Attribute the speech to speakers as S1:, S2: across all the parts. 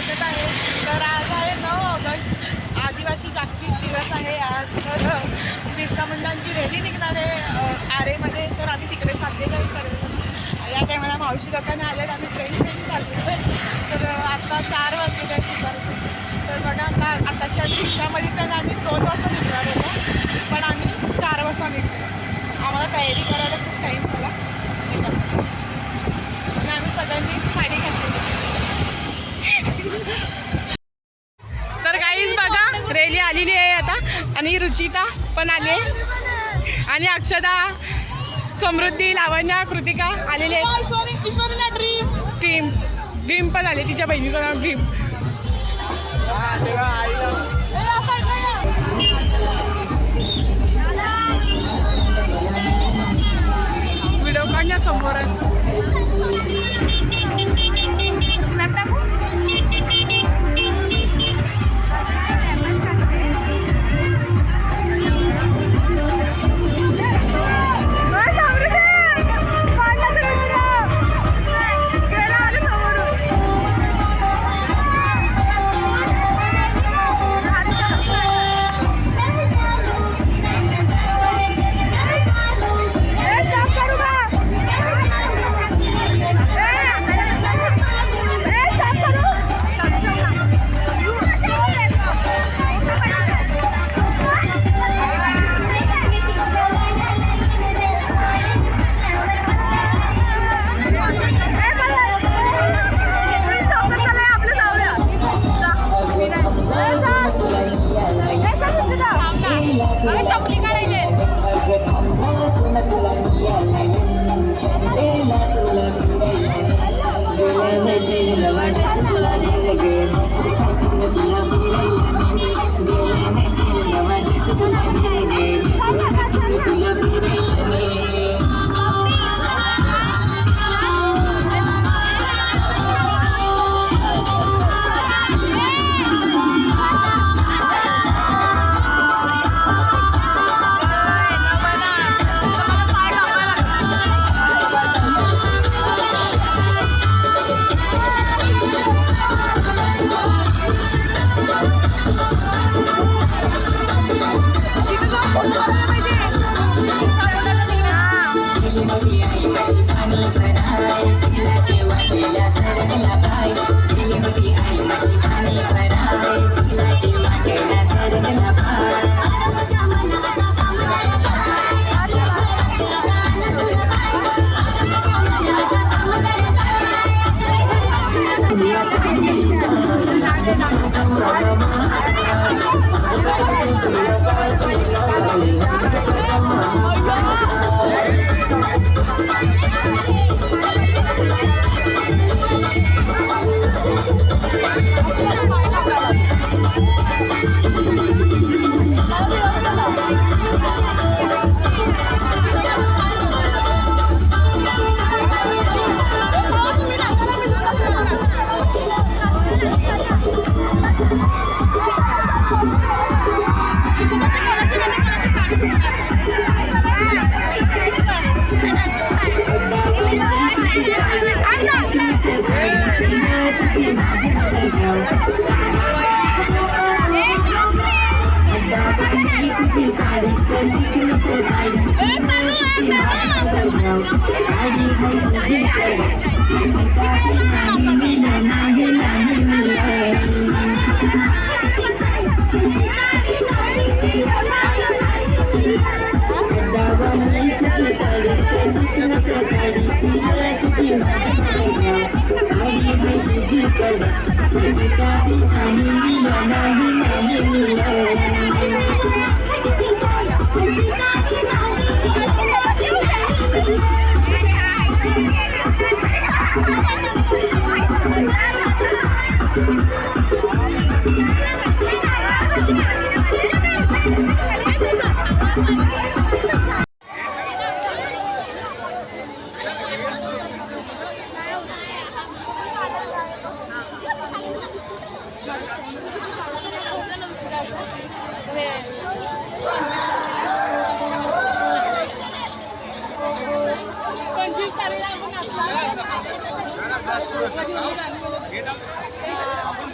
S1: स्वागत आहे. तर आज आहे 9 ऑगस्ट, आदिवासी जागतिक दिवस आहे आज. तर बिरसा मुंडांची रॅली निघणार आहे आरेमध्ये. तर आम्ही तिकडे चाललेलो आहे सर्व. या टायमाला मावशी लोकांना आले, आम्ही फ्रेंड्स चाललो. तर आता 4 वाजले आहेत दुपारचे. तर बघा आताच्या रिक्षामध्ये तर आम्ही 2 वाजता निघणार होतो, पण आम्ही 4 वाजता निघतो. आम्हाला तयारी करायला खूप टाईम झाला. आम्ही सगळ्यांनी साडी घातलेली. तर काहीच बघा रॅली आलेली आहे आता. आणि रुचिता पण आली आहे, आणि अक्षदा, समृद्धी, लावण्या, कृतिका आलेली आहे. ड्रीम पण आले, तिच्या बहिणीचं नाव ड्रीम. व्हिडिओ काढण्या समोरच
S2: Get up.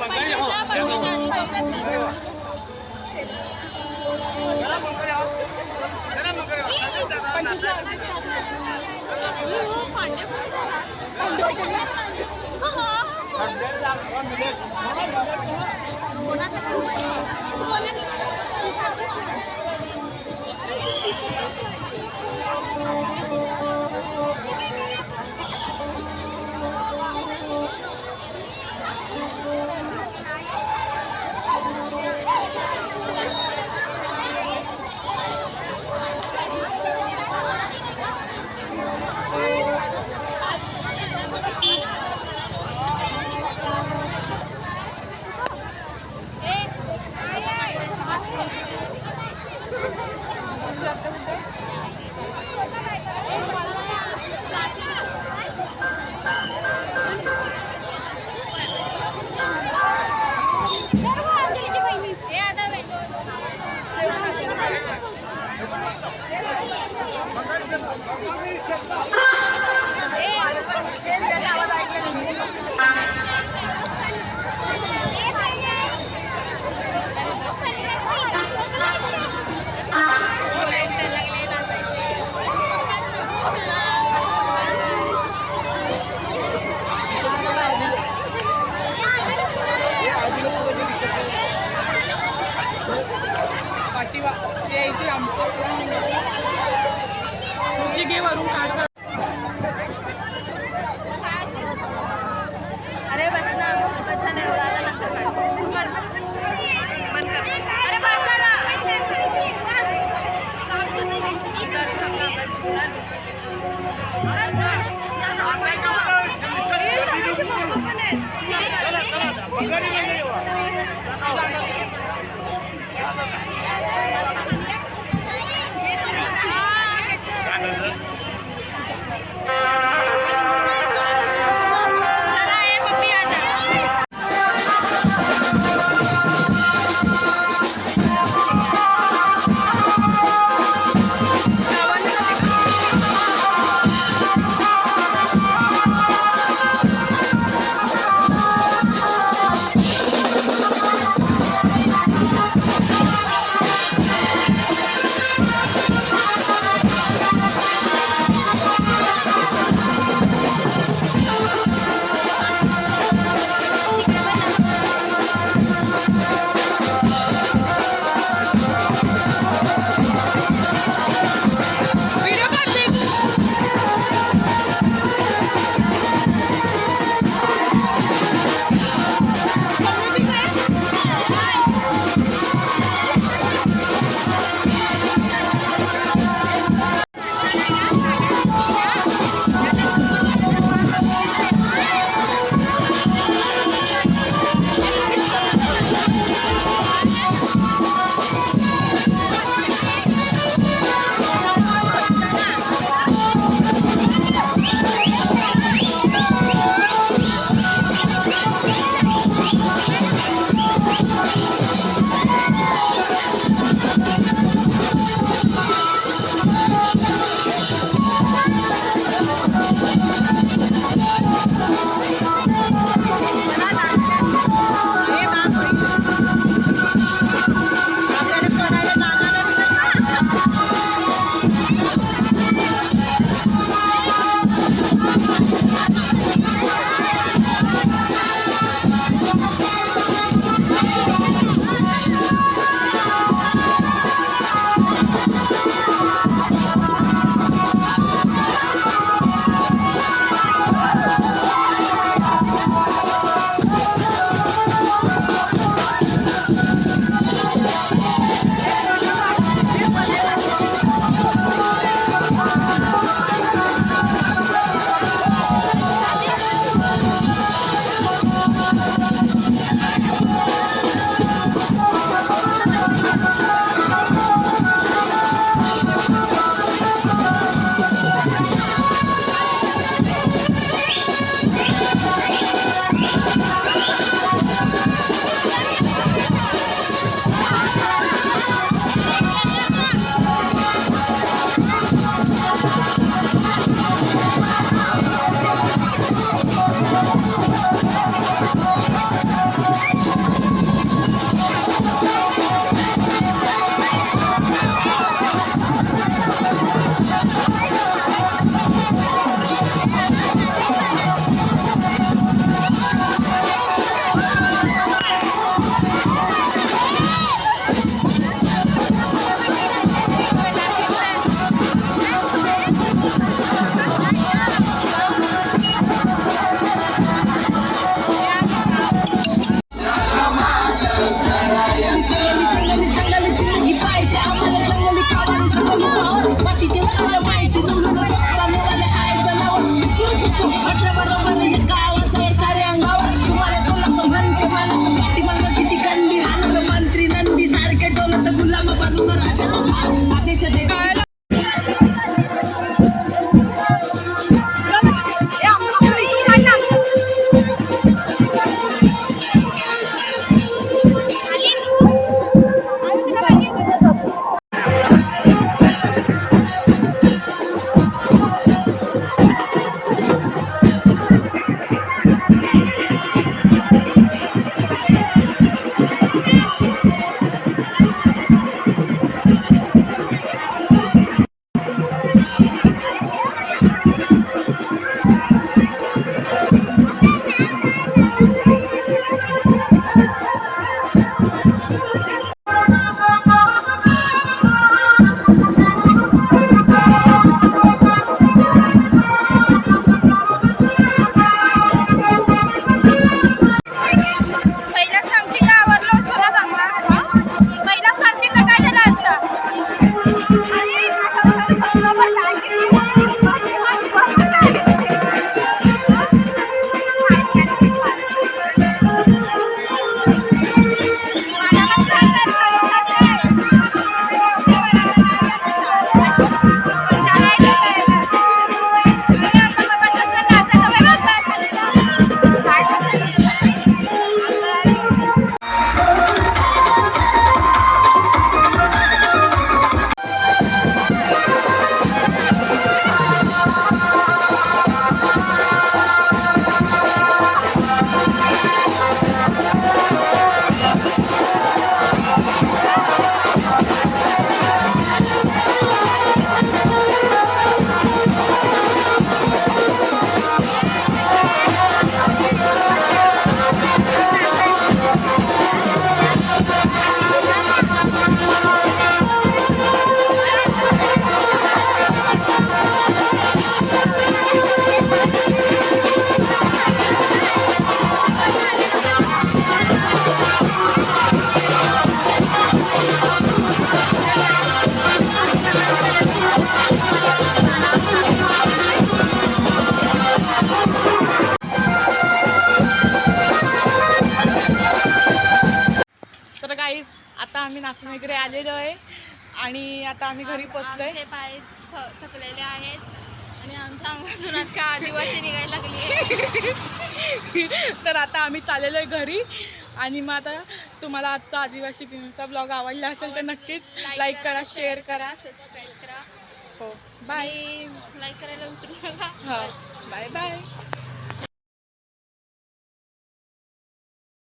S1: तर गाईज आता आम्ही नाचून वगैरे आलेलो आहे आणि आता आम्ही घरी पोचलोय.
S2: आमचे पाय थकलेले आहेत आणि आमच्या अंगातून अख्खा आदिवासी निघायला लागली आहे.
S1: तर आता आम्ही चाललेलो आहे घरी आणि मग आता तुम्हाला आजचा आदिवासी दिनाचा ब्लॉग आवडला असेल तर नक्कीच लाईक करा, शेअर करा,
S2: सबस्क्राईब करा.
S1: हो बाय.
S2: लाईक करायला विसरू नका.
S1: हो बाय बाय.